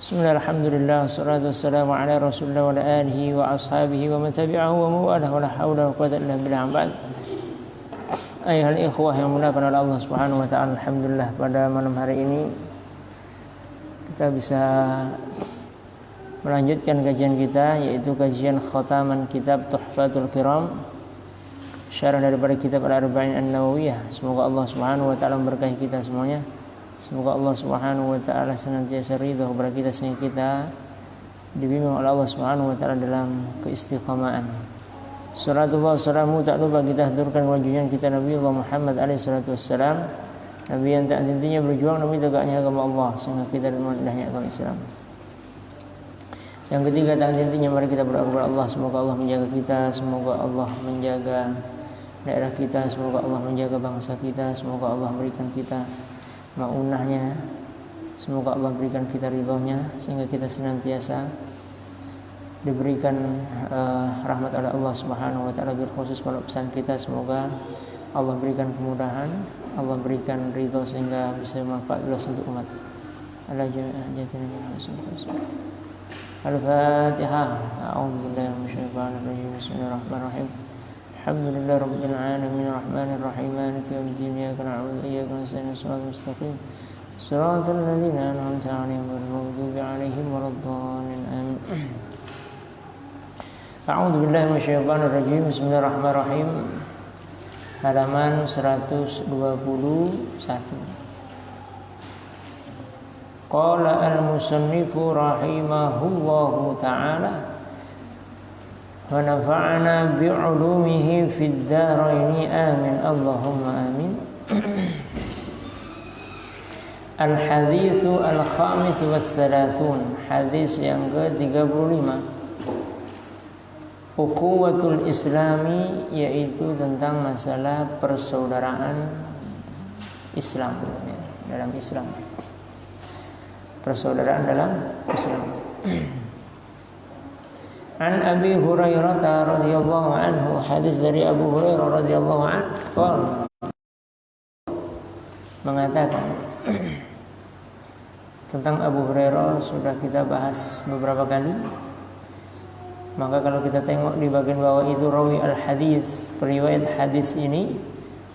Bismillah, alhamdulillah, wassalatu wassalamu ala rasulillah wa ala alihi wa ashabihi wa man tabi'ahu wa mawalah wa la hawla wa quwwata illa billah. Ba'd. Ayuhal ikhwah yang muliakan oleh Allah Subhanahu wa taala, alhamdulillah pada malam hari ini kita bisa melanjutkan kajian kita, yaitu kajian khataman kitab Tuhfatul Kiram, syarah daripada kitab Al-Arba'in An-Nawawiyah. Semoga Allah Subhanahu wa taala memberkahi kita semuanya. Semoga Allah Subhanahu wa taala senantiasa ridha kepada kita sehingga kita dibimbing oleh Allah Subhanahu wa taala dalam keistiqamahan. Salatullah salamu tak lupa kita haturkan wajibnya kita Nabi Allah Muhammad alaihi salatu wassalam, Nabi yang tak henti-hentinya berjuang demi tegaknya agama Allah sehingga kita mendahnya agama Islam. Yang ketiga, tak henti-hentinya mari kita berdoa kepada Allah, semoga Allah menjaga kita, semoga Allah menjaga daerah kita, semoga Allah menjaga bangsa kita, semoga Allah berikan kita ma'unahnya, semoga Allah berikan kita ridhonya sehingga kita senantiasa diberikan rahmat oleh Allah Subhanahu wa taala. Berkhusus pada pesan kita, semoga Allah berikan kemudahan, Allah berikan ridho sehingga bisa manfaat luas untuk umat. Al-Fatihah. A'udzubillahi minasyaitonir rajim. Bismillahirrahmanirrahim. Alhamdulillah rabbil alamin arrahmanir rahim maliki yaumiddin iyyaka na'budu wa iyyaka nasta'in ihdinas mustaqim shiratal ladzina an'amta 'alaihim ghairil maghdubi 'alaihim waladdallin amin. A'udzu billahi minasyaitonir rajim. Bismillahirrahmanirrahim. Halaman 121. Qala al-musannifu rahimahullahu ta'ala wa nafa'ana bi'ulumihi fid dharaini amin Allahumma amin. Al-haditsu al-khamis was-salasun, hadis yang ke-35, ukhuwatul islami, yaitu tentang masalah persaudaraan Islam, ya, dalam Islam, persaudaraan dalam Islam. An Abi Hurairah radhiyallahu anhu, hadis dari Abu Hurairah radhiyallahu anhu mengatakan, tentang Abu Hurairah sudah kita bahas beberapa kali. Maka kalau kita tengok di bagian bawah itu rawi al-hadis, periwayat hadis ini,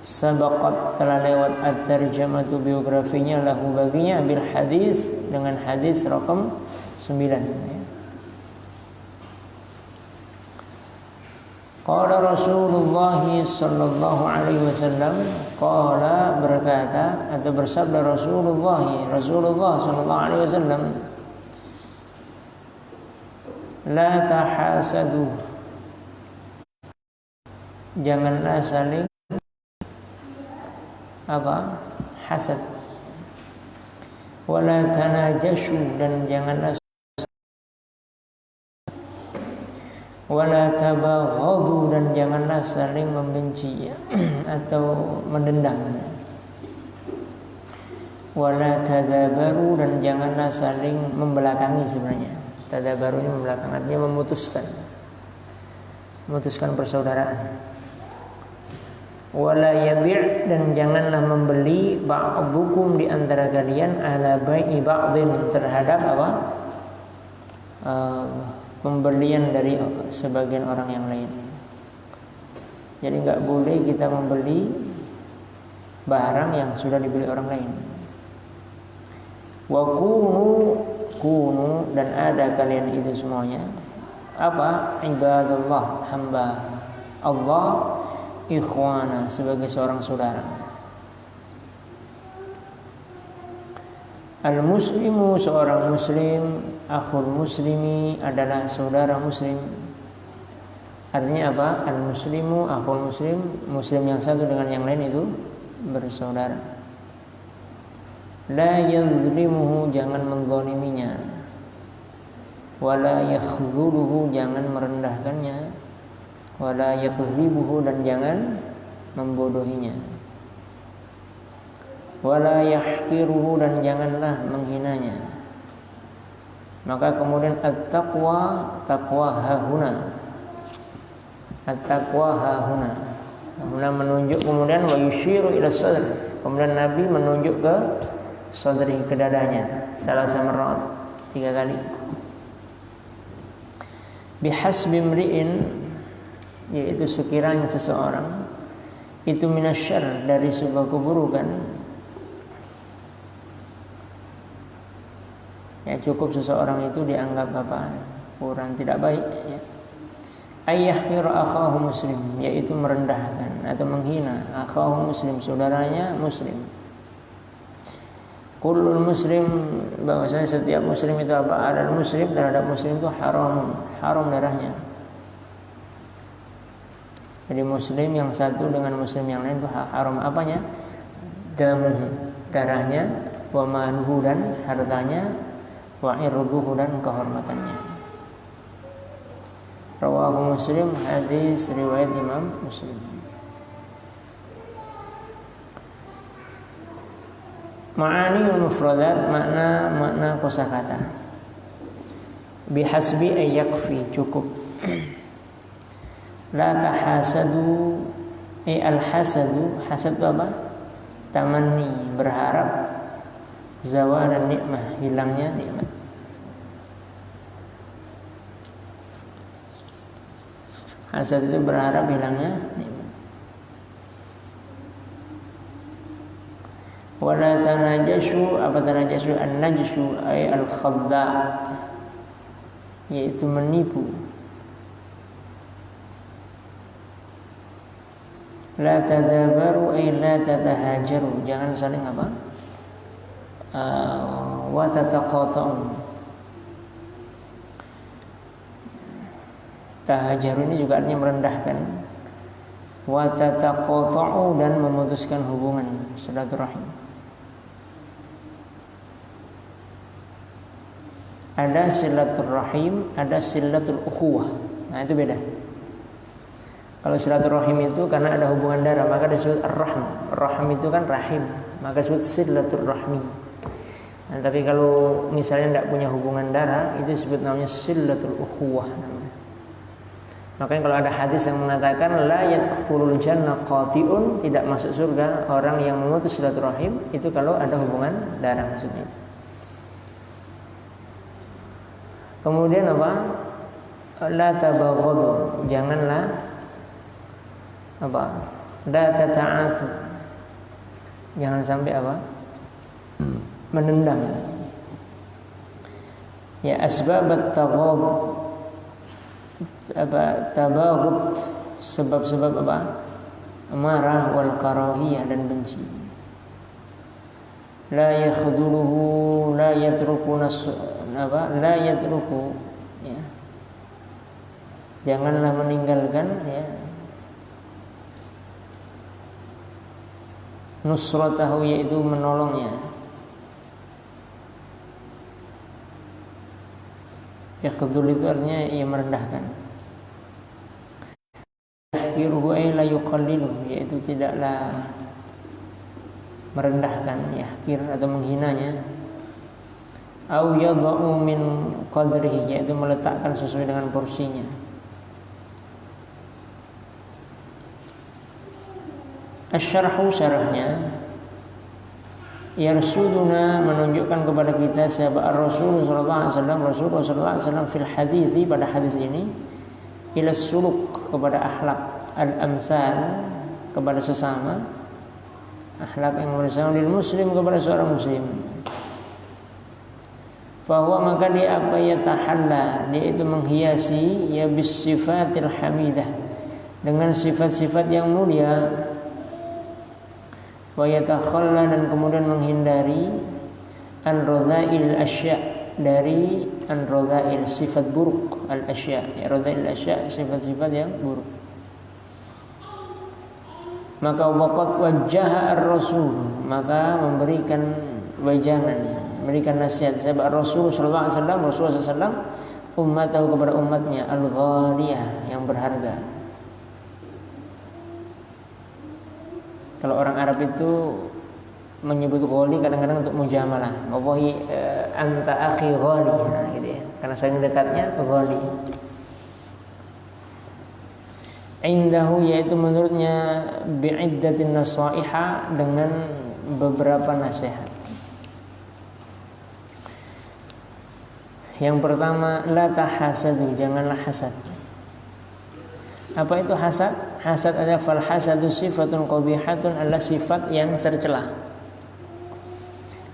sabaqat, telah lewat at-tarjamatu, biografinya, lahu baginya, bil hadis, dengan hadis rakam 9. Qala Rasulullah sallallahu alaihi wasallam, qala, berkata atau bersabda Rasulullah sallallahu alaihi wasallam, la tahasadu, janganlah saling hasad, wala tanajashu, dan janganlah, wala tabaghadu, dan janganlah saling membenci atau mendendam, wala tadabaru, dan janganlah saling membelakangi. Sebenarnya tadabaru ini membelakang, artinya memutuskan persaudaraan. Wala yabi', dan janganlah membeli ba'dukum, di antara kalian, ala bai'i ba'dhin, terhadap pembelian dari sebagian orang yang lain. Jadi enggak boleh kita membeli barang yang sudah dibeli orang lain. Wa kunu, dan ada kalian itu semuanya ibadallah, hamba Allah, ikhwana, sebagai seorang saudara. Al-muslimu, seorang muslim, akhul muslimi, adalah saudara muslim. Artinya apa? Al-muslimu akhul muslim, muslim yang satu dengan yang lain itu bersaudara. La yazlimuhu, jangan menzaliminya. Wala yakhdhuluhu, jangan merendahkannya. Wala yakzibuhu, dan jangan membodohinya. Wala yahqiruhu, dan janganlah menghinanya. Maka kemudian at-taqwa, taqwa hahuna, at-taqwa hahuna, kemudian menunjuk, kemudian wa yushiru ila sadr, kemudian Nabi menunjuk ke sadri, ke dadanya, salah samarat. 3 kali. Bihasbi mri'in, yaitu sekiranya seseorang itu minasyarr, dari sebuah keburukan, ya cukup seseorang itu dianggap kurang tidak baik, ya. Ayyahqira akhahu muslim, yaitu merendahkan atau menghina akhahu muslim, saudaranya muslim. Kullul muslim, bahwasanya setiap muslim itu alal muslim, terhadap muslim itu haram darahnya. Jadi muslim yang satu dengan muslim yang lain itu haram apanya? Darahnya, wa maluhu, dan hartanya, wa irduhu, dan kehormatannya. Rawahu Muslim, hadis riwayat Imam Muslim. Ma'ani mufradat, makna kosakata. Bihasbi ay yakfi, cukup. La tahasadu, ay al-hasadu, hasad itu apa? Tamanni, berharap zawal dan nikmah, hilangnya nikmat. Hasad itu berharap hilangnya nikmat. Wala tanajashu, apa tanajashu? An-najshu ay al-khadda', yaitu menipu. La tadabaru ay la tatahajaru, jangan saling apa? Wa tataqata'u. Tahajaru ini juga artinya merendahkan. Wa tataqata'u, dan memutuskan hubungan silaturahim. Ada silaturahim, ada silatul ukhuwah. Nah, itu beda. Kalau silaturahim itu karena ada hubungan darah, maka disebut ar-rahm. Rahm itu kan rahim, maka disebut silaturahmi. Nah, tapi kalau misalnya tidak punya hubungan darah, itu disebut namanya silatul ukhuwah. Makanya kalau ada hadis yang mengatakan la yadkhulul jannah qati'un, tidak masuk surga orang yang memutus silaturahim, itu kalau ada hubungan darah maksudnya. Kemudian apa? La tabaghadu, janganlah apa? La tata'atu, jangan sampai apa? Menendam. Ya, asbabat taghabun, tabaghut, sebab-sebab apa? Marah, wal karahiyah, dan benci. La yakhduluhu, la yatruku la yatruku, ya. Janganlah meninggalkan, ya, nusratahu, yaitu menolongnya. Yakhdul itu artinya ia merendahkan. Yahqiruhu ay la yuqalliluhu, yaitu tidaklah merendahkan, yahqir atau menghinanya. Au yadha'u min qadrihi, yaitu meletakkan sesuai dengan porsinya. Asy-syarhu, syarahnya, yarsuduna, menunjukkan kepada kita siapa Rasul sallallahu alaihi wasallam, Rasulullah sallallahu alaihi wasallam fil hadis, pada hadis ini, ila suluk, kepada akhlak, al-amsal, kepada sesama, akhlak yang bersama, lil muslim, kepada seorang muslim. Fahuwa, maka dia apa? Yatahalla, dia itu menghiasi, ya bis sifatil hamidah, dengan sifat-sifat yang mulia. Wa yatakhalla, dan kemudian menghindari an radha'il asya', dari an radha'il, sifat buruk, al asya', ya radha'il asya', sifat-sifat yang buruk. Maka waqad wajjaha ar-rasul, maka memberikan wajangan, memberikan nasihat sahabat Rasul sallallahu alaihi wasallam, Rasulullah sallallahu alaihi wasallam, ummatahu, kepada umatnya, al-ghaliyah, yang berharga. Kalau orang Arab itu menyebut ghali kadang-kadang untuk mujamalah. Wallahi anta akhi ghali, nah, gitu ya. Karena saking dekatnya ghali. Indahu, yaitu menurutnya, bi'iddatin nasaiha, dengan beberapa nasihat. Yang pertama, la tahasadu, janganlah hasad. Apa itu hasad? Hasad adalah fal hasadu sifatun qabihatun, adalah sifat yang tercela.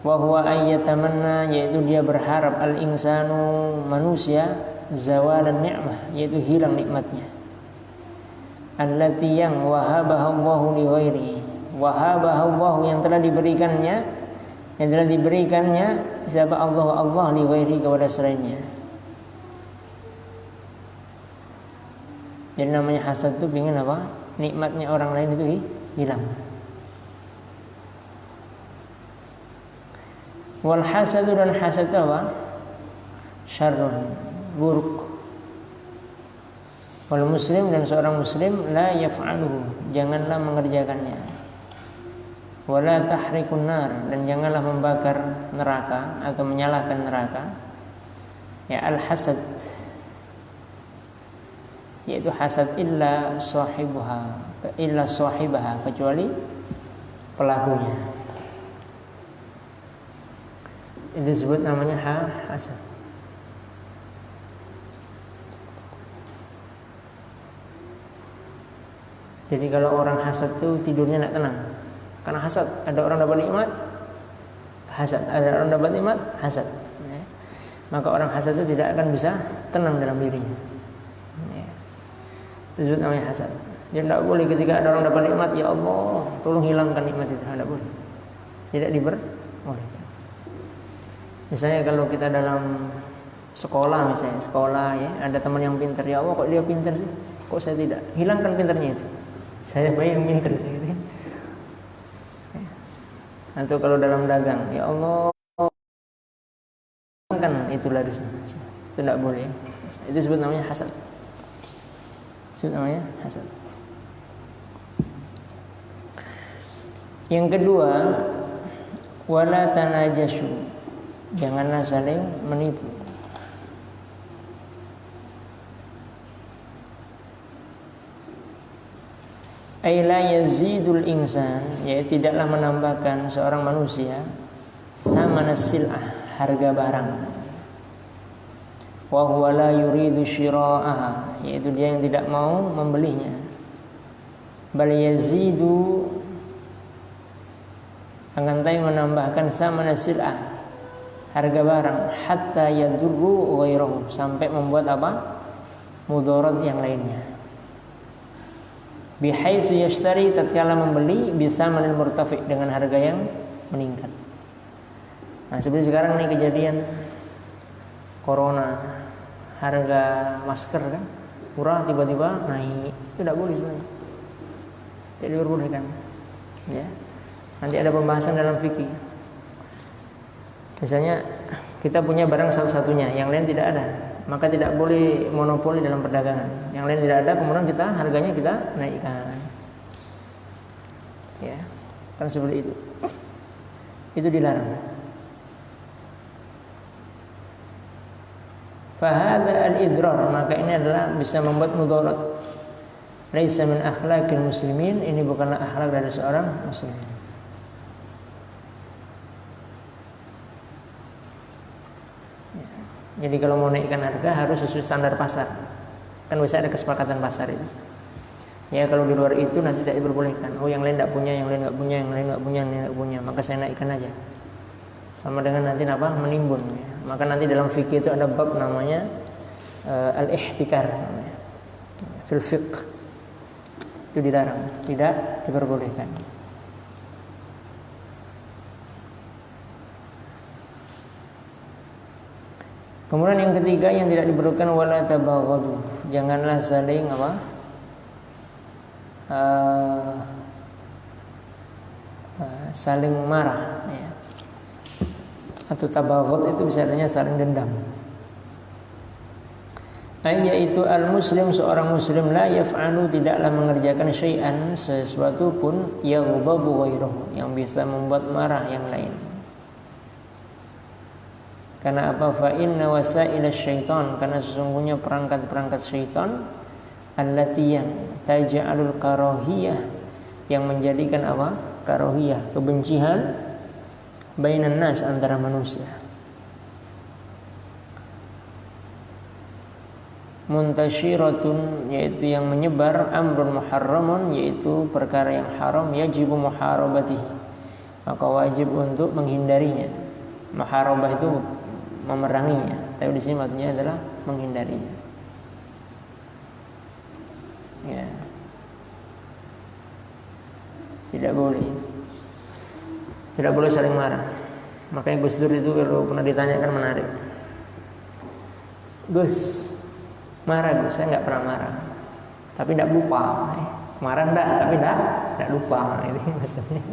Wa huwa ayyatamanna, yaitu dia berharap al insanu, manusia, zawalan ni'mah, yaitu hilang nikmatnya. Allati yang wahabaha Allahu li ghairihi, wahabaha Allahu, yang telah diberikannya, siapa? Allah li ghairihi, kepada selainnya. Jadi namanya hasad itu ingin apa? Nikmatnya orang lain itu hilang. Wal hasadu, dan hasad apa? Syarrun, buruk. Wal muslim, dan seorang muslim, la yaf'aluhu, janganlah mengerjakannya. Wala tahrikun nar, dan janganlah membakar neraka atau menyalakan neraka. Ya, al hasad, yaitu hasad illa sahibaha, kecuali pelakunya. Itu disebut namanya hasad. Jadi kalau orang hasad itu tidurnya tidak tenang, karena hasad. Ada orang dapat nikmat, hasad. Ada orang dapat nikmat, hasad. Ya. Maka orang hasad itu tidak akan bisa tenang dalam dirinya. Ya. Itu disebut namanya hasad. Jadi tidak boleh ketika ada orang dapat nikmat, ya Allah, tolong hilangkan nikmat itu. Tidak boleh. Tidak diperbolehkan. Misalnya kalau kita dalam sekolah, ya, ada teman yang pintar, ya Allah, kok dia pintar sih, kok saya tidak? Hilangkan pintarnya itu, saya yang pintar gitu. Atau kalau dalam dagang, ya Allah, hilangkan itu larisnya, itu tidak boleh. Itu disebut namanya hasad. Yang kedua, wala tanajashu, janganlah saling menipu. Ay la yazidul insan, yaitu tidaklah menambahkan seorang manusia thamanas sil'ah, harga barang. Wa huwa la yuridu syira'aha, yaitu dia yang tidak mau membelinya. Bal yazidu, akan tapi menambahkan thamanas sil'ah, harga barang, hatta yadurru ghairahu, sampai membuat apa? Mudarat yang lainnya. Bihaitsu yashtari, tatkala membeli, bisa manil murtafi, dengan harga yang meningkat. Nah, seperti sekarang nih kejadian corona, harga masker kan murah, tiba-tiba naik, itu tidak boleh sebenarnya, tidak diperbolehkan. Ya, nanti ada pembahasan dalam fikih. Misalnya kita punya barang satu-satunya, yang lain tidak ada, maka tidak boleh monopoli dalam perdagangan. Yang lain tidak ada, kemudian kita harganya kita naikkan. Ya, kan seperti itu. Itu dilarang. Fahada al-idrar, maka ini adalah bisa membuat mudarat. Laisa min akhlaqil muslimin, ini bukanlah akhlak dari seorang muslim. Jadi kalau mau naikkan harga harus sesuai standar pasar. Kan bisa ada kesepakatan pasar itu. Ya kalau di luar itu nanti tidak diperbolehkan. Oh yang lain tidak punya, yang lain tidak punya, yang lain tidak punya, yang lain tidak punya. Maka saya naikkan aja. Sama dengan nanti apa? Menimbun. Ya. Maka nanti dalam fikih itu ada bab namanya al-ihtikar. Fil fiqh. Itu dilarang, tidak diperbolehkan. Kemudian yang ketiga yang tidak diperlukan, wala tabaghadu, janganlah saling apa? Saling marah, ya. Atau tabaghad itu bisa artinya saling dendam. Yaitu al-muslim, seorang muslim, la yaf'alu, tidaklah mengerjakan syai'an, sesuatu pun, yaghdabu ghairuhu, yang bisa membuat marah yang lain. Karena apa? Fa inna wasail syaitan, karena sesungguhnya perangkat-perangkat syaitan, allati yang taj'alul karahiyah, yang menjadikan apa? Karahiyah, kebencian, bainan nas, antara manusia. muntasyiratun, yaitu yang menyebar, amrun muharramun, yaitu perkara yang haram, yajibu muharabatihi, maka wajib untuk menghindarinya. Muharabah itu memeranginya, tapi di sini maksudnya adalah menghindarinya. Ya. Tidak boleh saling marah. Makanya Gus Dur itu kalau pernah ditanyakan menarik. Gus, marah Gus, saya nggak pernah marah, tapi tidak lupa. Marah enggak, tapi tidak lupa. Ini maksudnya.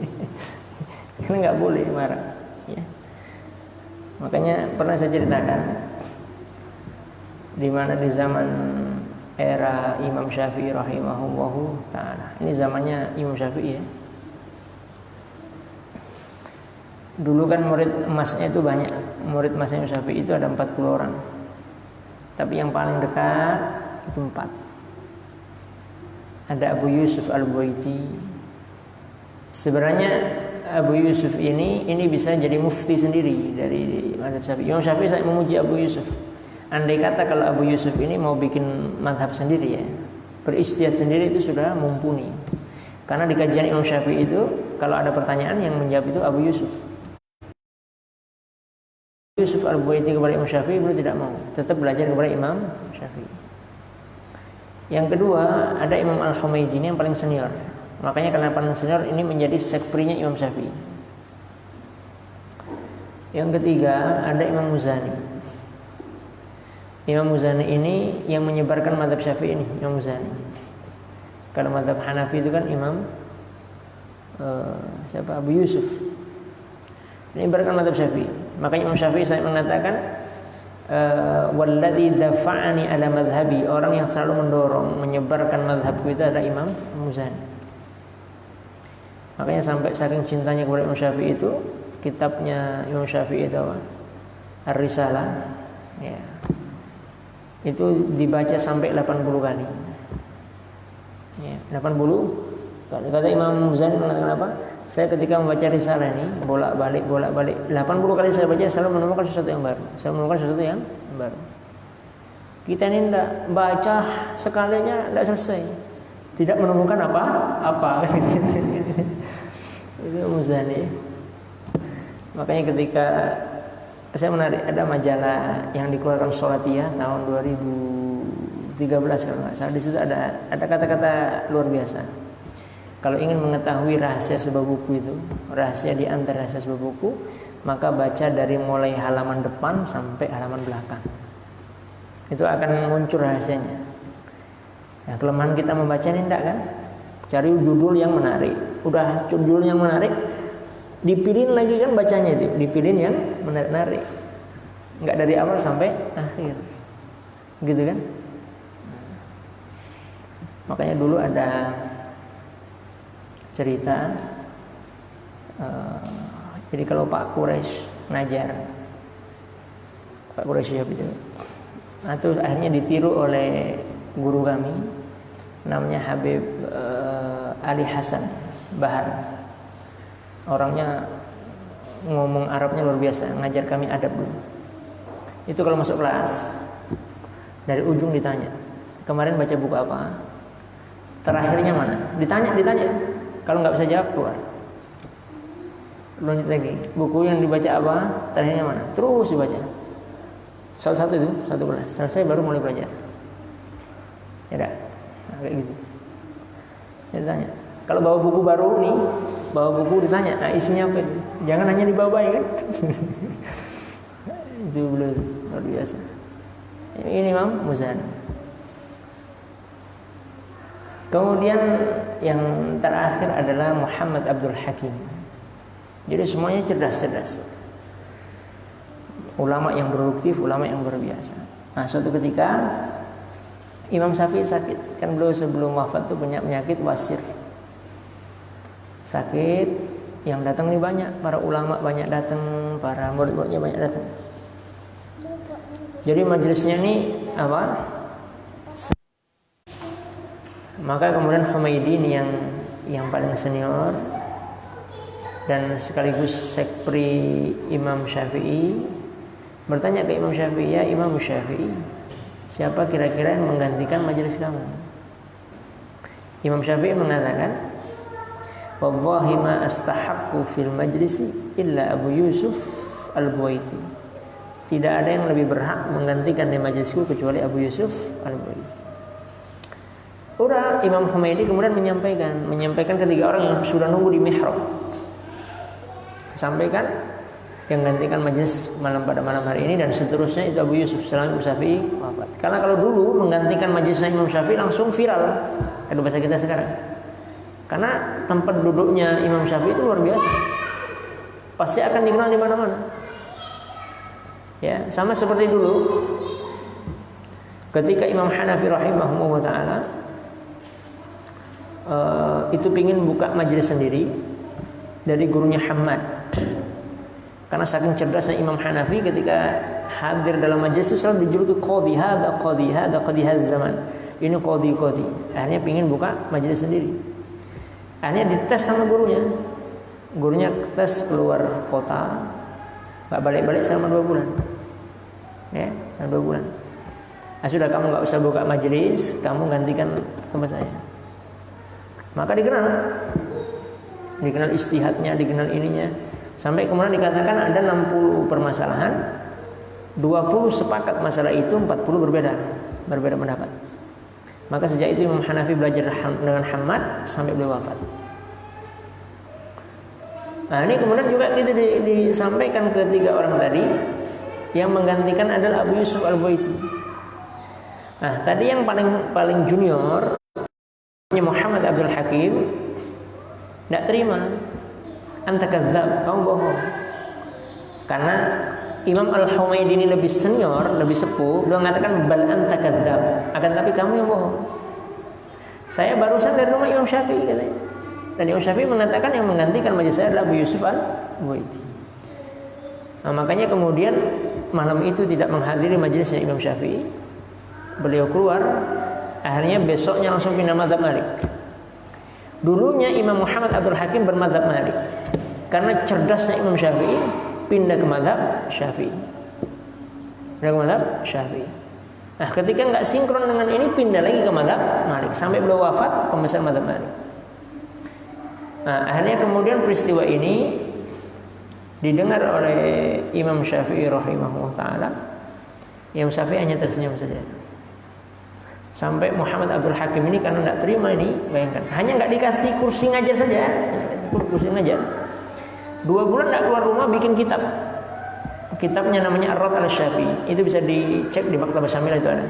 Karena nggak boleh marah. Ya. Makanya pernah saya ceritakan, di mana di zaman era Imam Syafi'i rahimahullahu ta'ala. Ini zamannya Imam Syafi'i ya. Dulu kan murid emasnya itu banyak. Murid emasnya Imam Syafi'i itu ada 40 orang. Tapi yang paling dekat itu 4. Ada Abu Yusuf Al-Buaiti. Sebenarnya Abu Yusuf ini bisa jadi mufti sendiri dari mazhab Syafi'i. Imam Syafi'i saya memuji Abu Yusuf. Andai kata kalau Abu Yusuf ini mau bikin mazhab sendiri ya, berijtihad sendiri, itu sudah mumpuni. Karena di kajian Imam Syafi'i itu kalau ada pertanyaan yang menjawab itu Abu Yusuf. Yusuf Al-Buaiti kepada Imam Syafi'i, beliau tidak mau, tetap belajar kepada Imam Syafi'i. Yang kedua ada Imam Al-Humaidi, ini yang paling senior. Makanya karena paling senior ini menjadi sekprinya Imam Syafi'i. Yang ketiga ada Imam Muzani. Imam Muzani ini yang menyebarkan mazhab Syafi'i ini, Imam Muzani. Kalau mazhab Hanafi itu kan Imam Abu Yusuf. Ini menyebarkan mazhab Syafi'i. Makanya Imam Syafi'i saya mengatakan walladzi dafa'ani ala madhhabi, orang yang selalu mendorong menyebarkan mazhabku itu adalah Imam Muzani. Makanya sampai saking cintanya kepada Imam Syafi'i itu, kitabnya Imam Syafi'i itu apa? Ar-Risalah. Ya. Itu dibaca sampai 80 kali. Ya, 80 kali. Kata Imam Muzani mengatakan apa? Saya ketika membaca risalah ini bolak-balik 80 kali saya baca, selalu menemukan sesuatu yang baru. Saya menemukan sesuatu yang baru. Kita ini tidak baca sekalinya tidak selesai, tidak menemukan apa-apa. Itu Muzani. Makanya ketika saya menarik, ada majalah yang dikeluarkan Sholatiyah tahun 2013 kalau nggak salah. Di situ ada kata-kata luar biasa. Kalau ingin mengetahui rahasia sebuah buku itu, rahasia di antara rahasia sebuah buku, maka baca dari mulai halaman depan sampai halaman belakang. Itu akan muncul rahasianya. Nah, kelemahan kita membaca ini enggak kan? Cari judul yang menarik. Udah judul yang menarik, dipilih lagi kan bacanya itu, dipilih yang menarik. Enggak dari awal sampai akhir. Gitu kan? Makanya dulu ada cerita, jadi kalau Pak Quraisy ngajar, Pak Quraisy itu, itu akhirnya ditiru oleh guru kami, namanya Habib Ali Hasan Bahar. Orangnya ngomong Arabnya luar biasa, ngajar kami adab dulu. Itu kalau masuk kelas, dari ujung ditanya, kemarin baca buku apa? Terakhirnya mana? Ditanya. Kalau nggak bisa jawab, keluar. Lanjut lagi. Buku yang dibaca apa? Terakhirnya mana? Terus dibaca. Satu itu, satu kelas. Selesai baru mulai belajar. Ya dah. Nah, kayak gitu. Dia ditanya. Kalau bawa buku baru nih, bawa buku ditanya, nah isinya apa itu? Jangan hanya dibawa kan? Itu belum luar biasa. Ini Imam Muzani. Kemudian yang terakhir adalah Muhammad Abdul Hakim. Jadi semuanya cerdas-cerdas. Ulama yang produktif, ulama yang luar biasa. Nah, suatu ketika Imam Syafi'i sakit. Kan beliau sebelum wafat tuh punya penyakit wasir. Sakit, yang datang nih banyak, para ulama banyak datang, para murid-muridnya banyak datang. Jadi majelisnya nih apa? Maka kemudian Humaidi ini yang paling senior dan sekaligus sekpri Imam Syafi'i bertanya ke Imam Syafi'i, ya Imam Syafi'i, siapa kira-kira yang menggantikan majelis kamu? Imam Syafi'i mengatakan, wallahi ma astahaqqu fil majlisi illa Abu Yusuf al-Buwaiti. Tidak ada yang lebih berhak menggantikan di majelisku kecuali Abu Yusuf al-Buwaiti. Udah Imam Humaydi kemudian menyampaikan ketiga orang yang sudah nunggu di mihrab. Sampaikan yang gantikan majelis pada malam hari ini dan seterusnya itu Abu Yusuf setelah Imam Syafi'i wafat. Karena kalau dulu menggantikan majelisnya Imam Syafi'i langsung viral. Ada bahasa kita sekarang. Karena tempat duduknya Imam Syafi'i itu luar biasa. Pasti akan dikenal di mana-mana. Ya, sama seperti dulu ketika Imam Hanafi rahimahullah taala itu pingin buka majelis sendiri dari gurunya Hammad. Karena saking cerdasnya Imam Hanafi ketika hadir dalam majelis itu selalu dijuluki qadhi hadza zaman. Ini qadhi. Akhirnya pingin buka majelis sendiri. Akhirnya dites sama gurunya. Gurunya tes keluar kota, nggak balik-balik selama 2 bulan. Ya, selama 2 bulan. Nah, sudah kamu nggak usah buka majelis, kamu gantikan tempat saya. Maka dikenal ijtihadnya, dikenal ininya, sampai kemudian dikatakan ada 60 permasalahan, 20 sepakat masalah itu, 40 berbeda pendapat. Maka sejak itu Imam Hanafi belajar dengan Hammad sampai beliau wafat. Nah, ini kemudian juga itu disampaikan ke 3 orang tadi, yang menggantikan adalah Abu Yusuf al-Buwaiti. Nah, tadi yang paling junior Muhammad Abdul Hakim tidak terima. Anta kadzdzab, kamu bohong. Karena Imam Al-Humaydi ini lebih senior, lebih sepuh, beliau mengatakan bal anta kadzdzab, akan tapi kamu yang bohong. Saya barusan dari rumah Imam Syafi'i katanya. Dan Imam Syafi'i mengatakan yang menggantikan majelis saya adalah Abu Yusuf al-Buwaiti. Nah, makanya kemudian malam itu tidak menghadiri majelisnya Imam Syafi'i. Beliau keluar. Akhirnya besoknya langsung pindah mazhab Malik. Dulunya Imam Muhammad Abdul Hakim bermadzhab Malik. Karena cerdasnya Imam Syafi'i, pindah ke mazhab Syafi'i. Nah, ketika nggak sinkron dengan ini, pindah lagi ke mazhab Malik sampai beliau wafat pembesar mazhab Malik. Nah, akhirnya kemudian peristiwa ini didengar oleh Imam Syafi'i rahimahullah taala. Imam Syafi'i hanya tersenyum saja. Sampai Muhammad Abdul Hakim ini karena tidak terima ini, bayangkan, hanya nggak dikasih kursi ngajar saja, kursi ngajar. 2 bulan tidak keluar rumah bikin kitab. Kitabnya namanya Ar-Rad al-Syafi'i. Itu bisa dicek di Maktabah Syamilah itu ada.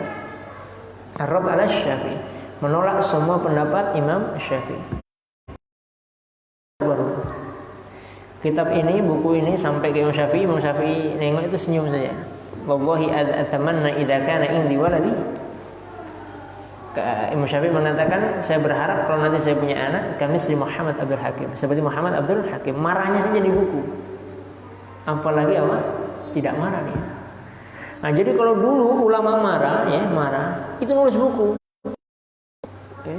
Ar-Rad al-Syafi'i, menolak semua pendapat Imam Syafi'i. Baru kitab ini, buku ini sampai ke Imam Syafi'i nengok itu senyum saja. Wallahi atamanna idza kana indi waladi. Imam Syafi'i mengatakan, saya berharap kalau nanti saya punya anak, kami seperti Muhammad Abdul Hakim, seperti Muhammad Abdul Hakim. Marahnya saja di buku, apalagi apa? Tidak marah nih. Nah, jadi kalau dulu ulama marah, itu nulis buku. Oke.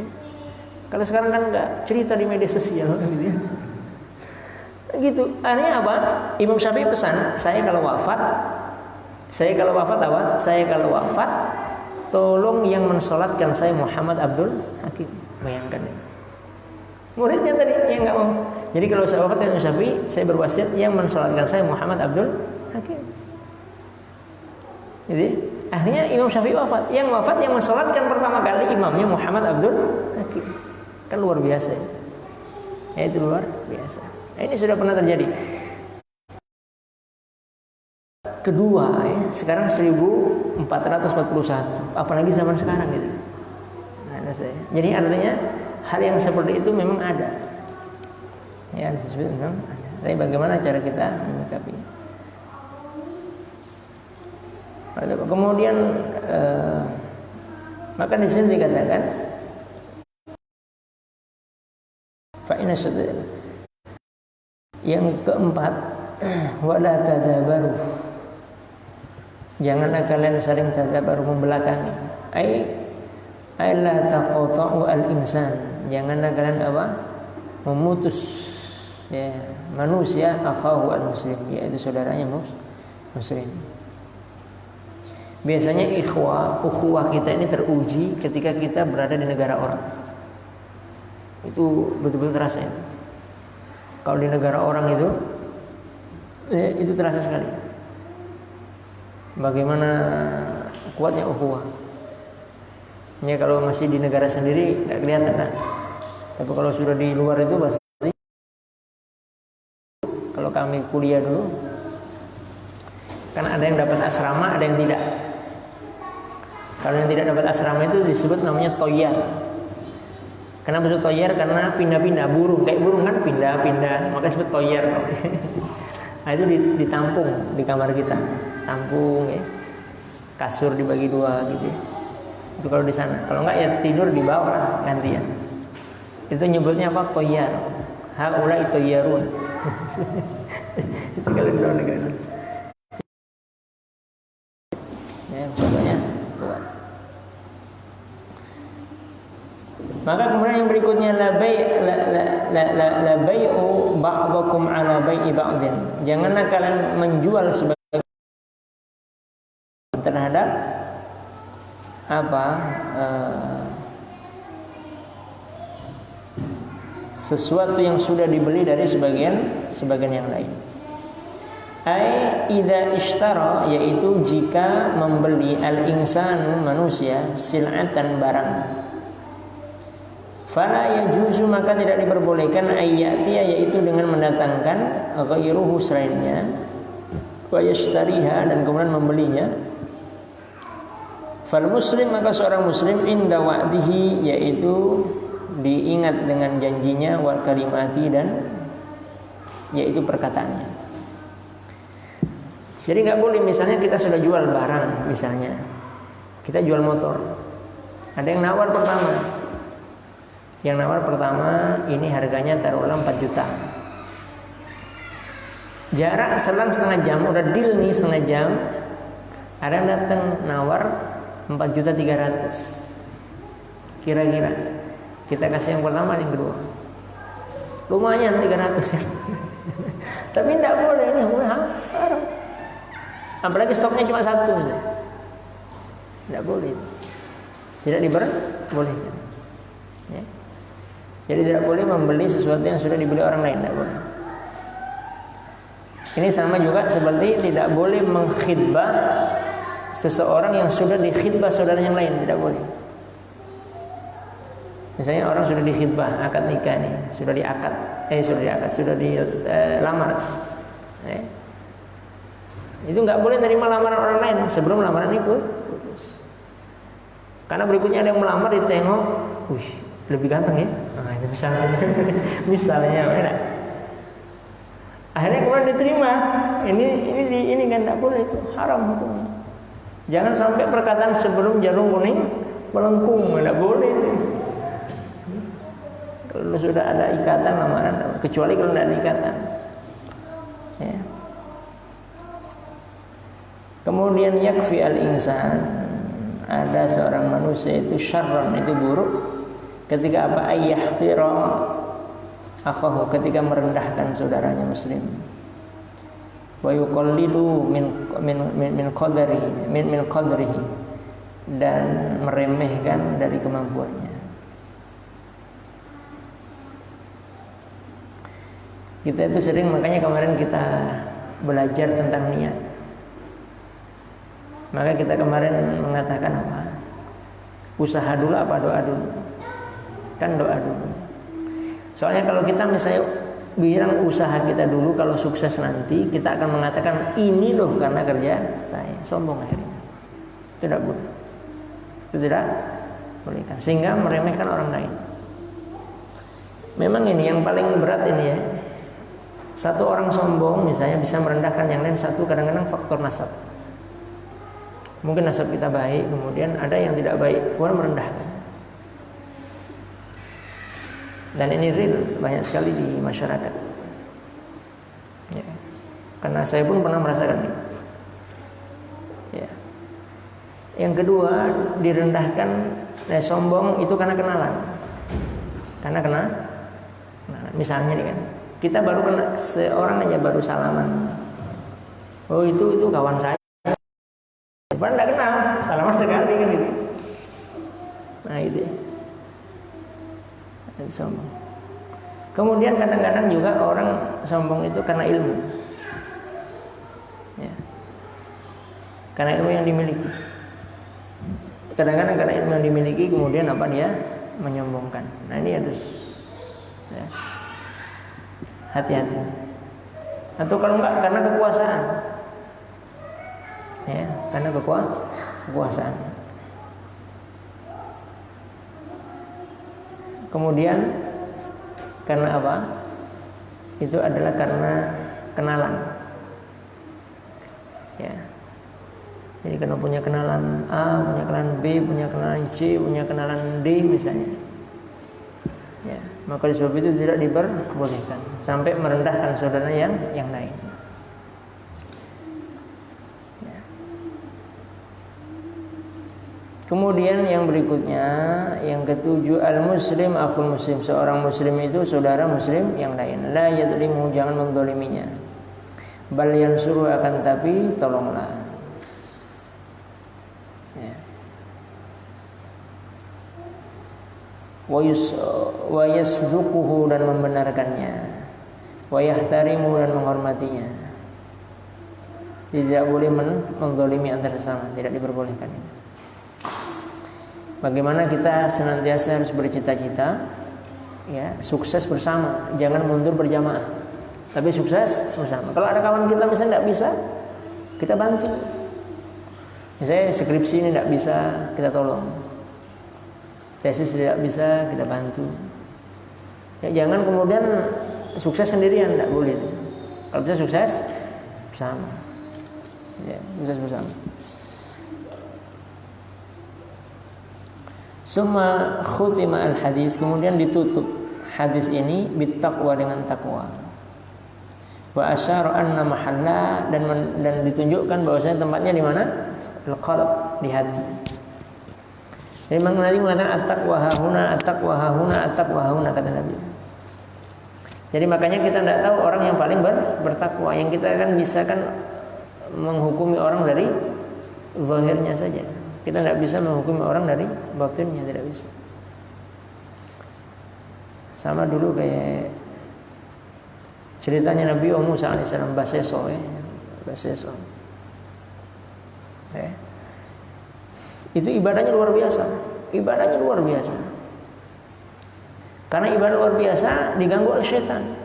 Kalau sekarang kan enggak, cerita di media sosial gitu ya. Gitu. Akhirnya apa? Imam Syafi'i pesan, saya kalau wafat tolong yang mensolatkan saya Muhammad Abdul Hakim. Bayangkan ya. Muridnya tadi yang nggak mau. Jadi kalau saya wafat Imam Syafi'i, saya berwasiat yang mensolatkan saya Muhammad Abdul Hakim. Jadi akhirnya Imam Syafi'i wafat. Yang mensolatkan pertama kali imamnya Muhammad Abdul Hakim. Kan luar biasa ya. Itu luar biasa. Nah, ini sudah pernah terjadi. Kedua ya, sekarang 1441, apalagi zaman sekarang gitu. Jadi artinya hal yang seperti itu memang ada. Ya, memang ada. Tapi bagaimana cara kita menyikapi? Kemudian maka di sini dikatakan fa'ina syadid. Yang keempat, wala tadabaru. Janganlah kalian saling tadabaru, membelakangi. Ai la taqta'u al-insan. Janganlah kalian memutus ya manusia akhahu al-muslim, yaitu saudaranya muslim. Biasanya ukhuwah kita ini teruji ketika kita berada di negara orang. Itu betul-betul terasa ya. Kalau di negara orang itu terasa sekali. Bagaimana kuatnya ukhuwah. Ya kalau masih di negara sendiri nggak kelihatan kan. Tapi kalau sudah di luar itu pasti. Kalau kami kuliah dulu, kan ada yang dapat asrama, ada yang tidak. Kalau yang tidak dapat asrama itu disebut namanya toyar. Kenapa disebut toyar? Karena pindah-pindah, burung, kayak burung kan pindah-pindah, maka disebut toyar. Nah itu ditampung di kamar kita, tampung ya. Kasur dibagi dua gitu. Itu kalau di sana. Kalau enggak ya tidur di bawah gantian. Itu nyebutnya apa? Toyar. Haula toyarun. Itu kalau di luar negeri. Ya, contohnya kuat. Maka kemudian yang berikutnya la bai'u ba'dakum ala bai'i ba'din. Janganlah kalian menjual sebagai terhadap sesuatu yang sudah dibeli dari sebagian yang lain. Ai idza ishtara, yaitu jika membeli al-insanu manusia sil'atan barang. Fala yajuzu, maka tidak diperbolehkan ayyatiya, yaitu dengan mendatangkan ghairuhu selainnya, wa yashtariha, dan kemudian membelinya. Fal muslim, maka seorang muslim inda wa'dihi, yaitu diingat dengan janjinya, wal kalimati, dan yaitu perkataannya. Jadi nggak boleh misalnya kita sudah jual barang, misalnya kita jual motor, ada yang nawar pertama. Yang nawar pertama ini harganya taruhlah 4 juta. Jarak selang setengah jam, udah deal nih setengah jam, ada yang datang nawar 4.300.000. Kira-kira kita kasih yang pertama, yang kedua lumayan 300 ya. Tapi tidak boleh, ini haram. Apalagi stoknya cuma satu misalnya. Tidak boleh. Tidak diperbolehkan. Ya. Jadi tidak boleh membeli sesuatu yang sudah dibeli orang lain, tidak boleh. Ini sama juga seperti tidak boleh mengkhidbah seseorang yang sudah dikhidbah saudara yang lain, tidak boleh. Misalnya orang sudah dikhidbah, akad nikah nih, sudah dilamar. Itu nggak boleh nerima lamaran orang lain sebelum lamaran itu putus. Karena berikutnya ada yang melamar, ditengok, lebih ganteng ya. Nah, itu misalnya mana? Akhirnya kemudian diterima. Ini kan tidak boleh, itu haram hukumnya. Jangan sampai perkataan sebelum jarum kuning melengkung, tidak boleh. Kalau sudah ada ikatan lamaran, kecuali kalau tidak ada ikatan. Ya. Kemudian yakfi al-insan, ada seorang manusia itu syarran, itu buruk. Ketika apa? Ayyahqira akhahu, ketika merendahkan saudaranya muslim. Wa yuqallilu min qadrihi, dan meremehkan dari kemampuannya. Kita itu sering, makanya kemarin kita belajar tentang niat. Maka kita kemarin mengatakan apa? Usaha dulu apa doa dulu? Kan doa dulu. Soalnya kalau kita misalnya bilang usaha kita dulu, kalau sukses nanti kita akan mengatakan ini loh karena kerja saya, sombong akhirnya. Itu tidak boleh. Itu tidak boleh kan. Sehingga meremehkan orang lain. Memang ini yang paling berat ini ya. Satu orang sombong misalnya bisa merendahkan yang lain. Satu, kadang-kadang faktor nasab. Mungkin nasab kita baik, kemudian ada yang tidak baik, kemudian merendahkan. Dan ini real, banyak sekali di masyarakat. Ya. Karena saya pun pernah merasakan itu. Ya. Yang kedua, direndahkan, sombong itu karena kenalan. Karena kenalan. Misalnya nih kan, kita baru kenal seorang aja, baru salaman. Oh itu kawan saya. Padahal tidak kenal, salaman sekali kan gitu. Nah itu sombong. Kemudian kadang-kadang juga orang sombong itu karena ilmu, ya. Karena ilmu yang dimiliki. Kadang-kadang karena ilmu yang dimiliki kemudian apa dia menyombongkan. Nah ini harus ya, hati-hati. Atau kalau enggak karena kekuasaan, ya, karena kekuasaan. Kemudian karena apa? Itu adalah karena kenalan. Ya. Jadi karena punya kenalan A, punya kenalan B, punya kenalan C, punya kenalan D misalnya. Ya, maka sebab itu tidak diperbolehkan sampai merendahkan saudara yang lain. Ya. Kemudian yang berikutnya, yang ketujuh, al-muslim akhul muslim, seorang muslim itu saudara muslim yang lain. La yadlimu, jangan mendoliminya. Bal yansuru, akan tapi tolonglah. Ya. Wa yasduquhu, dan membenarkannya. Wa yahtarimu, dan menghormatinya. Tidak boleh mendolimi antar sesama, tidak diperbolehkan. Bagaimana kita senantiasa harus bercita-cita, ya, sukses bersama, jangan mundur berjamaah, tapi sukses bersama. Kalau ada kawan kita misalnya tidak bisa, kita bantu. Misalnya skripsi ini tidak bisa, kita tolong. Tesis tidak bisa, kita bantu. Ya, jangan kemudian sukses sendirian, tidak boleh. Kalau bisa sukses bersama, ya, sukses bersama. Summa khutima al-hadis, kemudian ditutup hadis ini bittaqwa, dengan takwa. Wa asyara anna mahalla, dan ditunjukkan bahwasanya tempatnya di mana? Al-qalb, di hati. Jadi Nabi mengatakan at-taqwa hahuna, at-taqwa hahuna, at-taqwa hahuna, kata Nabi. Jadi makanya kita tidak tahu orang yang paling bertakwa. Yang kita kan bisa kan menghukumi orang dari zahirnya saja. Kita tidak bisa menghukumi orang dari batinnya, tidak bisa. Sama dulu kayak ceritanya Nabi Musa alaihissalam, Baseso, Baseso. Itu ibadahnya luar biasa, ibadahnya luar biasa. Karena ibadah luar biasa diganggu oleh setan.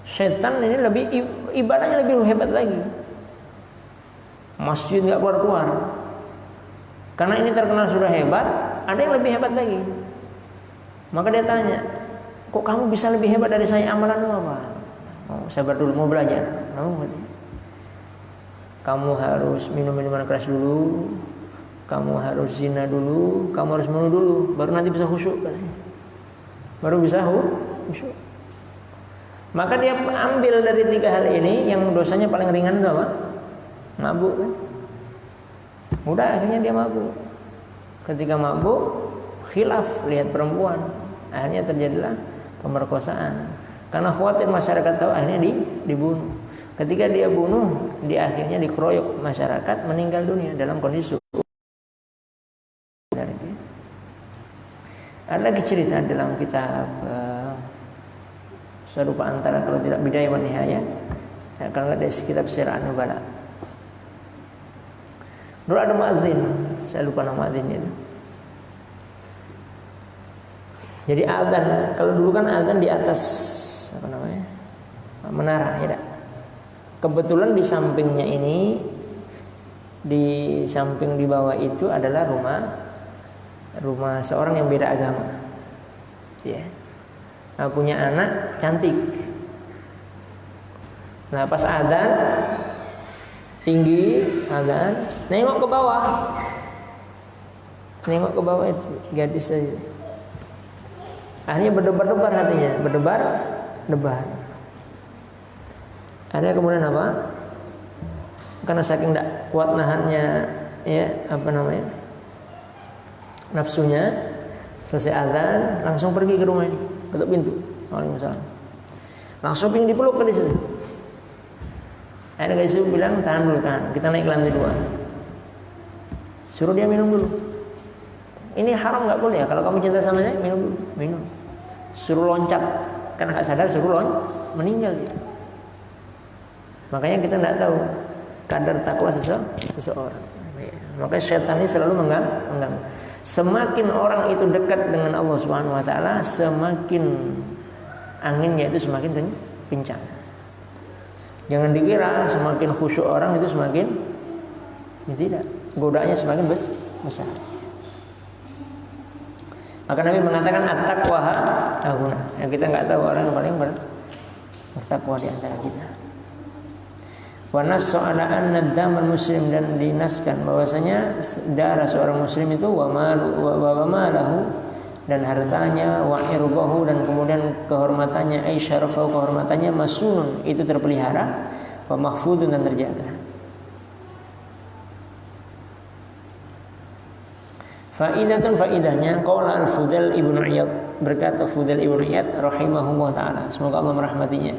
Setan ini lebih ibadahnya lebih hebat lagi. Masjid nggak keluar-keluar. Karena ini terkenal sudah hebat, ada yang lebih hebat lagi. Maka dia tanya, kok kamu bisa lebih hebat dari saya, amalanmu apa? Oh, sabar dulu, mau belajar. Kamu harus minum minuman keras dulu, kamu harus zina dulu, kamu harus bunuh dulu, baru nanti bisa khusyuk katanya. Baru bisa khusyuk. Maka dia ambil dari 3 hal ini, yang dosanya paling ringan itu apa? Mabuk kan? Udah akhirnya dia mabuk. Ketika mabuk, khilaf, lihat perempuan, akhirnya terjadilah pemerkosaan. Karena khawatir masyarakat tahu, akhirnya dibunuh. Ketika dia bunuh, di akhirnya dikeroyok masyarakat, meninggal dunia dalam kondisi. Ada lagi cerita dalam kitab saya lupa antara kalau tidak Bidayah wa Nihayah, ya, kalau ada kitab Sirah An-Nubala. Dulu ada muadzin, saya lupa nama muadzinnya itu. Jadi adzan, kalau dulu kan adzan di atas apa namanya? Menara, ya. Kebetulan di sampingnya ini, di samping di bawah itu adalah rumah seorang yang beda agama. Ya. Nah, punya anak cantik. Nah, pas adzan tinggi adzan, nengok ke bawah. Nengok ke bawah itu gadis saja. Akhirnya berdebar-debar hatinya, berdebar-debar. Ada kemudian apa? Karena saking tidak kuat nahannya, ya, apa namanya, nafsunya, selesai adzan langsung pergi ke rumah ini, ketuk pintu. Waalaikumsalam. Langsung pingin dipeluk ke di situ. Akhirnya guys itu bilang tahan dulu, tahan. Kita naik ke lantai 2. Suruh dia minum dulu. Ini haram nggak boleh ya. Kalau kamu cinta sama saya, minum dulu, minum. Suruh loncat, karena nggak sadar suruh meninggal dia. Makanya kita nggak tahu kadar takwa seseorang. Makanya setan ini selalu mengganggu. Semakin orang itu dekat dengan Allah Subhanahu Wa Taala, semakin anginnya itu semakin kencang. Jangan dikira semakin khusyuk orang itu semakin tidak, godaannya semakin besar. Maka Nabi mengatakan at-taqwa hahuna. Yang kita nggak tahu orang yang paling bertakwa di antara kita. Wa nasu ala anna damal muslim, dan dinaskan bahwasanya darah seorang muslim itu wa malahu, dan hartanya, wa irdahu, dan kemudian kehormatannya, ay syarafahu, kehormatannya, masunun, itu terpelihara, wa mahfudun, dan terjaga. Faidatun, faidahnya, qala al-Fudail ibnu Iyad, berkata Fudail ibnu Iyad rahimahullah taala, semoga Allah merahmatinya.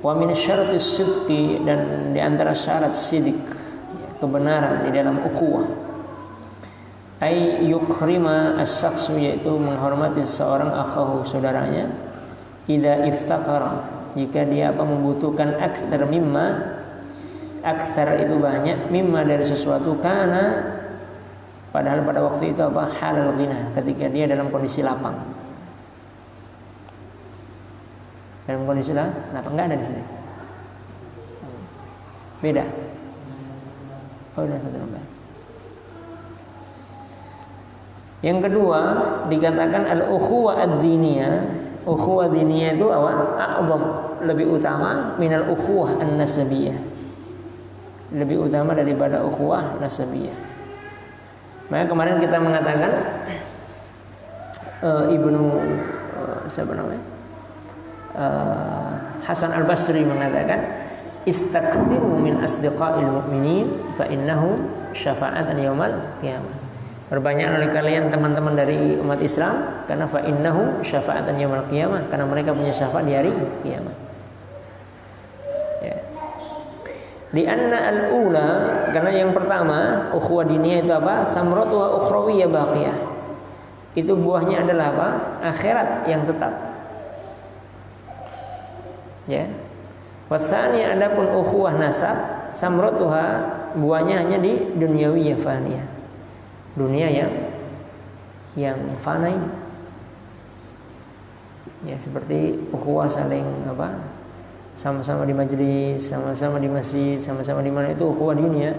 Wa min syaratis sidqi, dan di antara syarat sidik, kebenaran di dalam ukhuwah, ay yukrima as-shakhsu, yaitu menghormati seseorang, akhahu, saudaranya, idza iftaqara, jika dia membutuhkan, aktsar mimma, aktsar itu banyak, mimma dari sesuatu, karena padahal pada waktu itu halal ghina, ketika dia dalam kondisi lapang. Dalam kondisi lapang, enggak ada di sini. Beda. Oh, udah satu lembar. Yang kedua dikatakan al-ukhuwah ad-diniyah. Ukhuwah diniyah itu a'zam, lebih utama minal ukhuwah an-nasabiyah. Lebih utama daripada ukhuwah nasabiyah. Maka kemarin kita mengatakan siapa namanya? Hasan Al-Basri mengatakan istakthiru min asdiqa'il mu'minin fa innahu syafa'atan yaumal qiyamah. Berbanyak oleh kalian teman-teman dari umat Islam, karena fa innahu syafa'atan yaumal qiyamah, karena mereka punya syafaat di hari kiamat. Ya. Di anna al-ula, karena yang pertama ukhuwah diniyah itu apa? Samratu wa ukhrawiyah baqiyah. Itu buahnya adalah apa? Akhirat yang tetap. Ya. Wasani, adapun ukhuwah nasab, samratuha, buahnya hanya di dunyawiyah faniyah, dunia yang fana ini. Ya, seperti ukhuwah saling sama-sama di majelis, sama-sama di masjid, sama-sama di mana, itu ukhuwah dunia.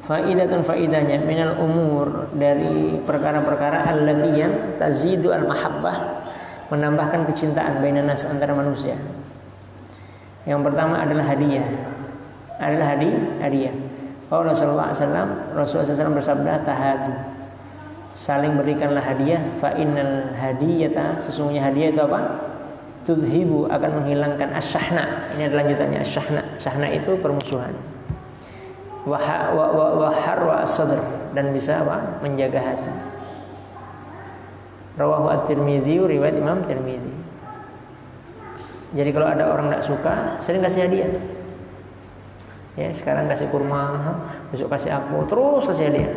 Faidatun, faidahnya, minal umur, dari perkara-perkara allati yang tazidu al-mahabbah, menambahkan kecintaan bainan nas, antara manusia. Yang pertama adalah hadiah. Hadiah. Rasulullah SAW bersabda, tahadu, saling berikanlah hadiah. Fa innal hadiyata, sesungguhnya hadiah itu apa? Tudhibu, akan menghilangkan asyahna. Ini adalah lanjutannya asyahna. Syahna itu permusuhan. Waharwa as-sadr, dan bisa menjaga hati. Rawahu at-Tirmidzi, riwayat Imam Tirmidzi. Jadi kalau ada orang tidak suka, sering kasih hadiah. Ya, sekarang kasih kurma, besok kasih aku, terus kasih hadiah.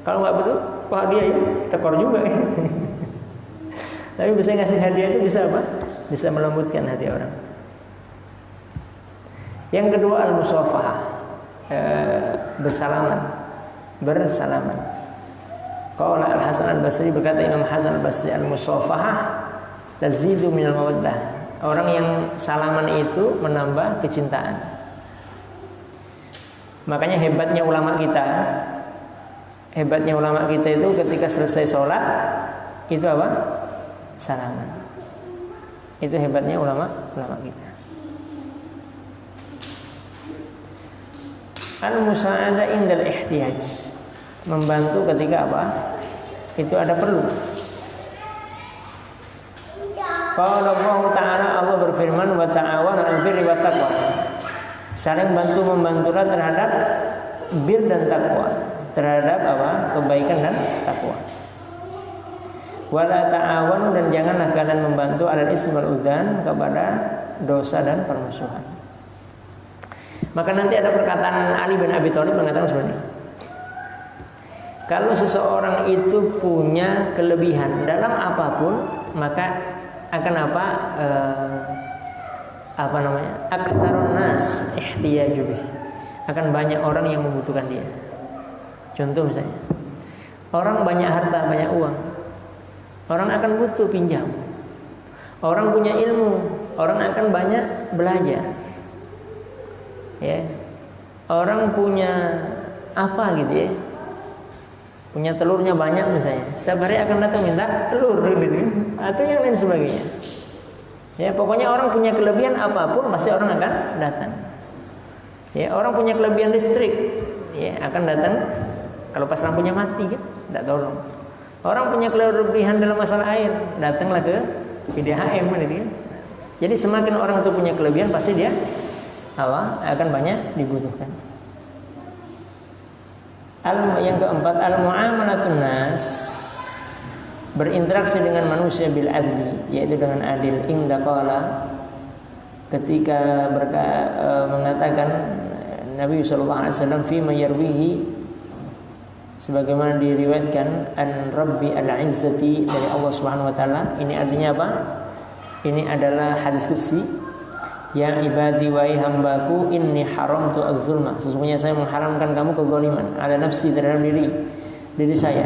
Kalau nggak betul, hadiah itu tekor juga. Tapi bisa ngasih hadiah itu bisa apa? Bisa melembutkan hati orang. Yang kedua al-musafahah, bersalaman. Qala Al-Hasan Al-Basri, berkata Imam Hasan Al-Basri, al-musafahah tazidu minal mawaddah. Orang yang salaman itu menambah kecintaan. Makanya hebatnya ulama kita itu ketika selesai sholat itu apa? Salaman. Itu hebatnya ulama kita. Al-musa'adah indal ihtiyaj, membantu ketika apa? Itu ada perlu. Qala Allah Ta'ala, Allah berfirman, wa ta'awanu 'alal birri wat taqwa. Saling membantulah terhadap bir dan takwa, terhadap apa? Kebaikan dan takwa. Wala ta'awanu, dan janganlah kalian membantu 'alal ismi wal udwan, kepada dosa dan permusuhan. Maka nanti ada perkataan Ali bin Abi Thalib mengatakan sebenarnya, kalau seseorang itu punya kelebihan dalam apapun, maka akan aktsarun nas ihtiyaju bih, akan banyak orang yang membutuhkan dia. Contoh misalnya, orang banyak harta, banyak uang, orang akan butuh pinjam. Orang punya ilmu, orang akan banyak belajar. Ya. Orang punya apa gitu ya, punya telurnya banyak misalnya, setiap hari akan datang minta telur gitu, atau yang lain sebagainya. Ya, pokoknya orang punya kelebihan apapun pasti orang akan datang. Ya, orang punya kelebihan listrik, ya akan datang kalau pas lampunya mati kan, tidak tolong. Orang punya kelebihan dalam masalah air, datanglah ke PDAM gitu kan. Jadi semakin orang itu punya kelebihan pasti dia akan banyak dibutuhkan. Yang keempat, al-muamalatun nas, berinteraksi dengan manusia bil adli, yaitu dengan adil. Inda qala, ketika mengatakan Nabi sallallahu alaihi wasallam fi ma yarwihi, sebagaimana diriwayatkan an Rabbi al-Izzati, dari Allah Subhanahu wa taala. Ini artinya apa? Ini adalah hadis qudsi. Ya ibadi wa hambaku, inni haramtu az-zulma, sesungguhnya saya mengharamkan kamu kezaliman, ala nafsi, terhadap diri saya.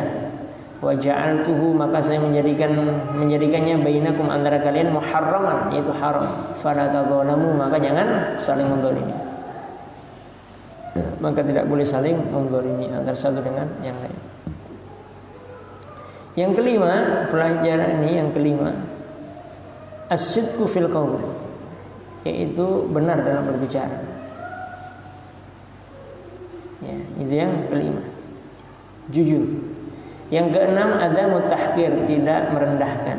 Wa ja'altuhu, maka saya menjadikannya bainakum, antara kalian, muharraman, yaitu haram. Fala tadzalamu, maka jangan saling menzalimi. Maka tidak boleh saling menzalimi antara satu dengan yang lain. Yang kelima, pelajaran ini yang kelima, as-sidqu fil qaul, yaitu benar dalam berbicara. Ya, itu yang kelima, jujur. Yang keenam, adamu tahqir, tidak merendahkan.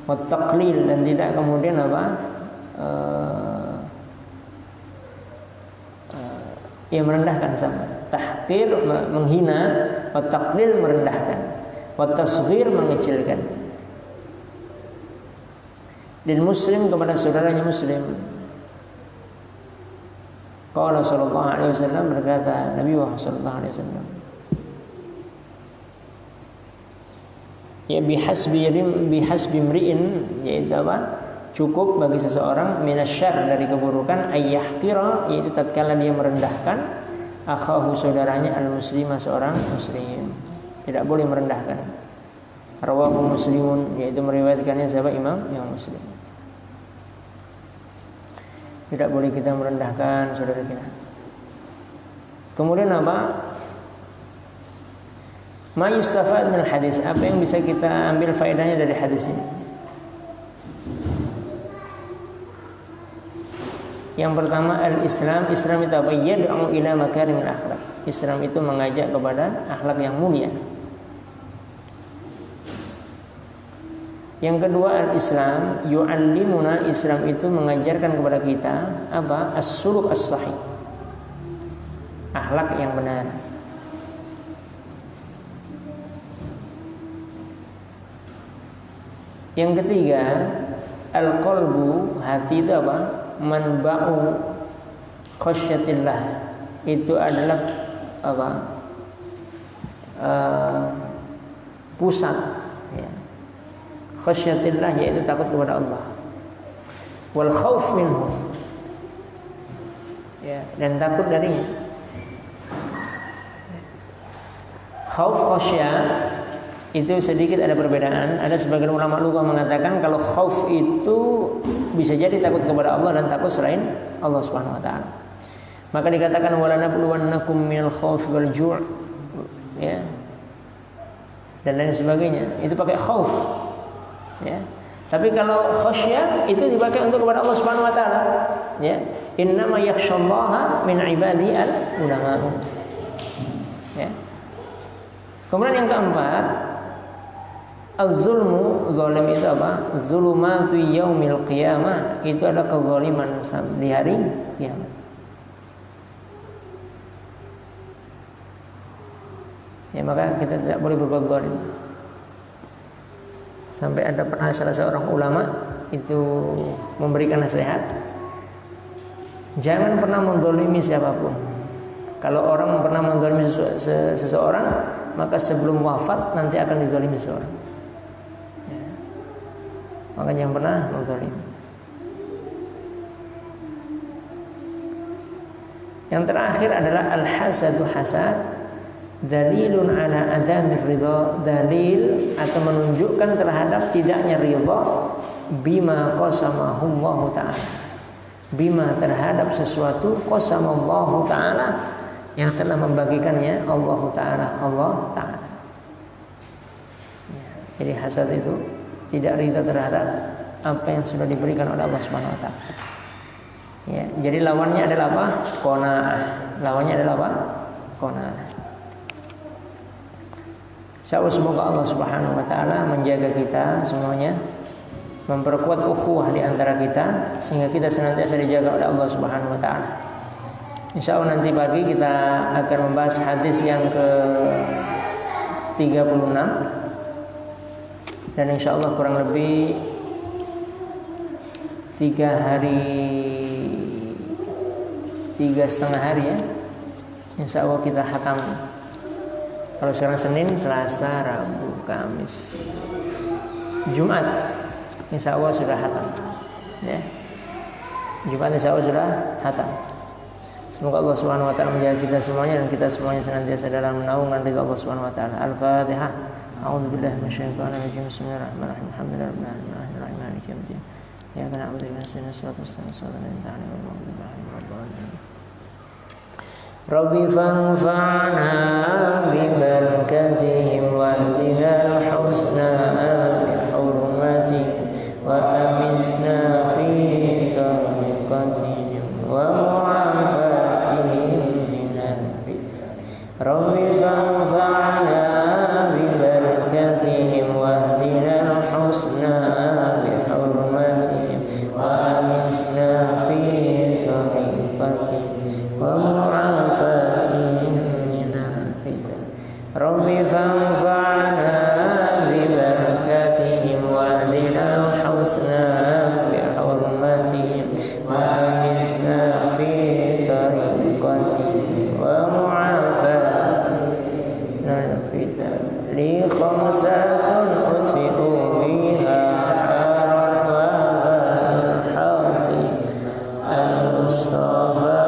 Wa taqlil, dan tidak kemudian merendahkan sama. Tahqir menghina, wa taqlil merendahkan, wa tasghir mengecilkan. Dan muslim kepada saudaranya muslim. Qala sallallahu alaihi wasallam, berkata Nabi Muhammad sallallahu alaihi wasallam, ya bihasbi mri'in, yaitu apa? Cukup bagi seseorang minasyarr, dari keburukan, ayyahqira, yaitu tatkala dia merendahkan akhahu, saudaranya, al-muslimah, seorang muslim. Tidak boleh merendahkan. Rawahu Muslimun, yaitu meriwayatkannya siapa? Imam Muslim. Tidak boleh kita merendahkan saudara kita. Kemudian apa? Ma yustafad min hadis, apa yang bisa kita ambil faedahnya dari hadis ini? Yang pertama, al-Islam. Islam itu apa? Yad'u ila makarimil akhlak. Islam itu mengajak kepada akhlak yang mulia. Yang kedua, al-Islam yu'allimuna, Islam itu mengajarkan kepada kita apa? As-suluk as-sahih, akhlak yang benar. Yang ketiga, al-qalbu, hati itu apa? Manba'u khasyatillah, itu adalah apa? Pusat, ya. Khasyatillah, yaitu takut kepada Allah. Wal khauf minhu, ya, dan takut darinya. Khauf khasya itu sedikit ada perbedaan. Ada sebagian ulama lughah mengatakan kalau khauf itu bisa jadi takut kepada Allah dan takut selain Allah Subhanahu wa taala. Maka dikatakan wala nabluwannakum minal khaufi wal ju', ya, dan lain sebagainya. Itu pakai khauf. Ya. Tapi kalau khasyah itu dipakai untuk kepada Allah Subhanahu wa taala, ya. Innama yakhsyallaha min ibadi al-ulama. Ya. Kemudian yang keempat, az-zulmu, zalim itu apa? Zulumatu yaumil qiyamah, itu adalah kezaliman di hari kiamat. Ya, maka kita tidak boleh berbuat zalim. Sampai ada pernah salah seorang ulama itu memberikan nasihat, Jangan pernah mendolimi siapapun. Kalau orang pernah mendolimi seseorang, maka sebelum wafat nanti akan didolimi seseorang. Ya. Maka jangan pernah mendolimi. Yang terakhir adalah al-hasadu hasad, dalilun ala adamir ridha, dalil atau menunjukkan terhadap tidaknya ridha bima qasamahullahu ta'ala, bima terhadap sesuatu qasamallahu ta'ala yang telah membagikannya Allah Ta'ala. Ya, jadi hasad itu tidak ridha terhadap apa yang sudah diberikan oleh Allah Subhanahu Wa Ta'ala. Ya, jadi lawannya adalah apa? Qanaah. Lawannya adalah apa? Qanaah. Insyaallah semoga Allah Subhanahu Wa Ta'ala menjaga kita semuanya, memperkuat ukhuwah di antara kita sehingga kita senantiasa dijaga oleh Allah Subhanahu Wa Ta'ala. Insyaallah nanti pagi kita akan membahas hadis yang ke-36 dan insyaallah kurang lebih 3,5 hari ya. Insyaallah kita khatam. Kalau sekarang Senin, Selasa, Rabu, Kamis, Jumat, insyaallah sudah khatam. Ya. Jumat insyaallah sudah khatam. Semoga Allah Subhanahu Wa Ta'ala menjaga kita semuanya dan kita semuanya senantiasa dalam naungan ridha Allah Subhanahu Wa Ta'ala. Al-Fatihah. A'udzubillahi minasyaitonir rajim. Bismillahirrahmanirrahim. Alhamdulillahirabbil alamin. Maliki yaumiddin. Iyyaka na'budu wa iyyaka nasta'in. Ihdinas siratal mustaqim. Rabbi fanfa'na bibarakatihim wahdina al-husna bihurmatihim wa amitna fi tariqatihim wa mu'afatihim minal fitan. Rabbi fanfa'na bibarakatihim wahdina al-husna bihurmatihim wa amitna fi tariqatihim wa mu'afatihim minal fitan. Rabbi fanfa'na bibarakatihim wahdina al-husna bihurmatihim wa amitna fi tariqatihim wa mu'afatihim minal fitan. Li khamsatun utfi'u biha haran wa bahati al-mustafa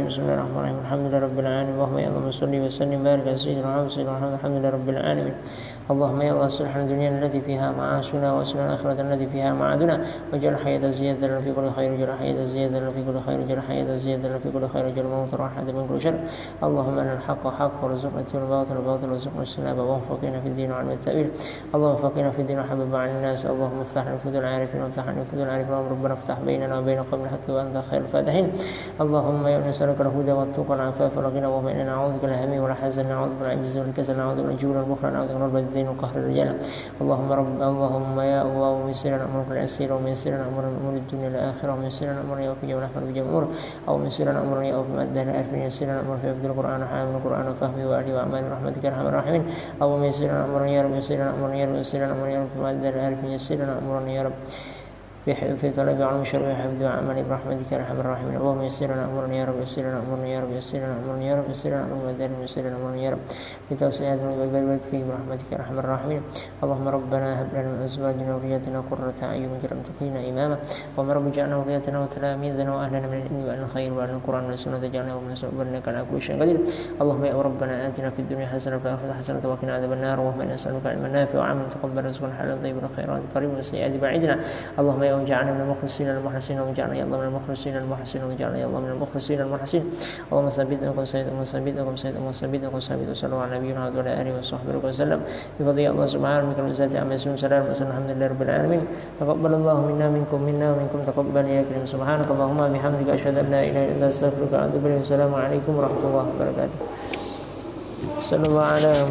Bismillahirrahmanirrahim. Alhamdulillahirabbil alamin. Allahumma ya Allah shalli wa sallim barik ala sayyidina Muhammad. Alhamdulillahirabbil alamin. Allahumma ya Allah aslih dunya allati fiha ma'ashuna wa aslih akhirata allati fiha ma'aduna waj'al hayata ziyadatan fi kulli khair waj'al hayata ziyadatan fi kulli khair waj'al hayata ziyadatan fi kulli khair waj'al mawta rahatan min kulli syarr. Allahumma anal haqqa haqq warzuqna al-batila batila warzuqna as-sanaba wa faqina fid din wa 'ilm at-ta'wil. Allahumma faqina fid din wa habibna 'ala an-nas. Allahumma iftah lana fudul 'arifin wa iftah lana fudul 'arifin wa rabbana iftah bainana wa bain qawmil haqqi wa anta khairul fatihin. Allahumma ya nas'aluka al-huda wat tuqa wal 'afafa wal ghina wa inna na'udzuka min al-hammi wal hazan na'udzuka min al-'ajzi wal kasal na'udzuka min al-jubn wal bukhli na'udzuka min al-din wa qahr al-rijal. Allahumma ya Allah missirna amrul asir wa missirna amrul dunya wal akhirah wa missirna amrul ya fi jawlah fi jamur aw missirna amrul ya fi maddan arfin yasirna amrul fi abdul qur'an hamil qur'an fahmi wa ali wa amal rahmatika arhamar rahimin. Aw missirna amrul ya rabbi missirna amrul ya rabbi missirna amrul ya fi maddan arfin yasirna amrul ya rabbi في طلب علم الشرع وحفظ وعمل برحمتك يا ارحم الراحمين. اللهم يسر لنا امرنا يا رب يسر لنا امرنا يا رب يسر لنا امرنا يا رب يسر لنا امرنا ودار يسر لنا امرنا يا رب بتوسعات وبارك فيه برحمتك يا ارحم الراحمين. اللهم ربنا هب لنا من ازواجنا وذرياتنا قرة اعين واجعلنا متقين اماما. اللهم رب اجعلنا وذريتنا وتلاميذنا واهلنا من العلم واهل الخير واهل القران والسنه اجعلنا ومن سبل انك على كل شيء قدير. اللهم يا ربنا اتنا في الدنيا حسنه وفي الاخره حسنه وقنا عذاب النار. اللهم انا نسالك علما نافعا وعملا متقبلا ورزقا حلالا طيبا خيرا قريبا والسيئات بعيدنا. اللهم يا واجعلنا من المخلصين المخلصين واجعلنا يا الله من المخلصين المخلصين واجعلنا يا الله من المخلصين المخلصين اللهم ثبتنا وثبت وصلى الله على نبينا وعلى آله وصحبه وسلم بفضل الله سبحانه وتعالى ذات عما يصفون سلام الحمد لله رب العالمين تقبل الله منا ومنكم تقبل يا كريم سبحانك اللهم وبحمدك أشهد أن لا إله إلا أنت أستغفرك وأتوب إليك السلام عليكم ورحمة الله وبركاته صلى الله على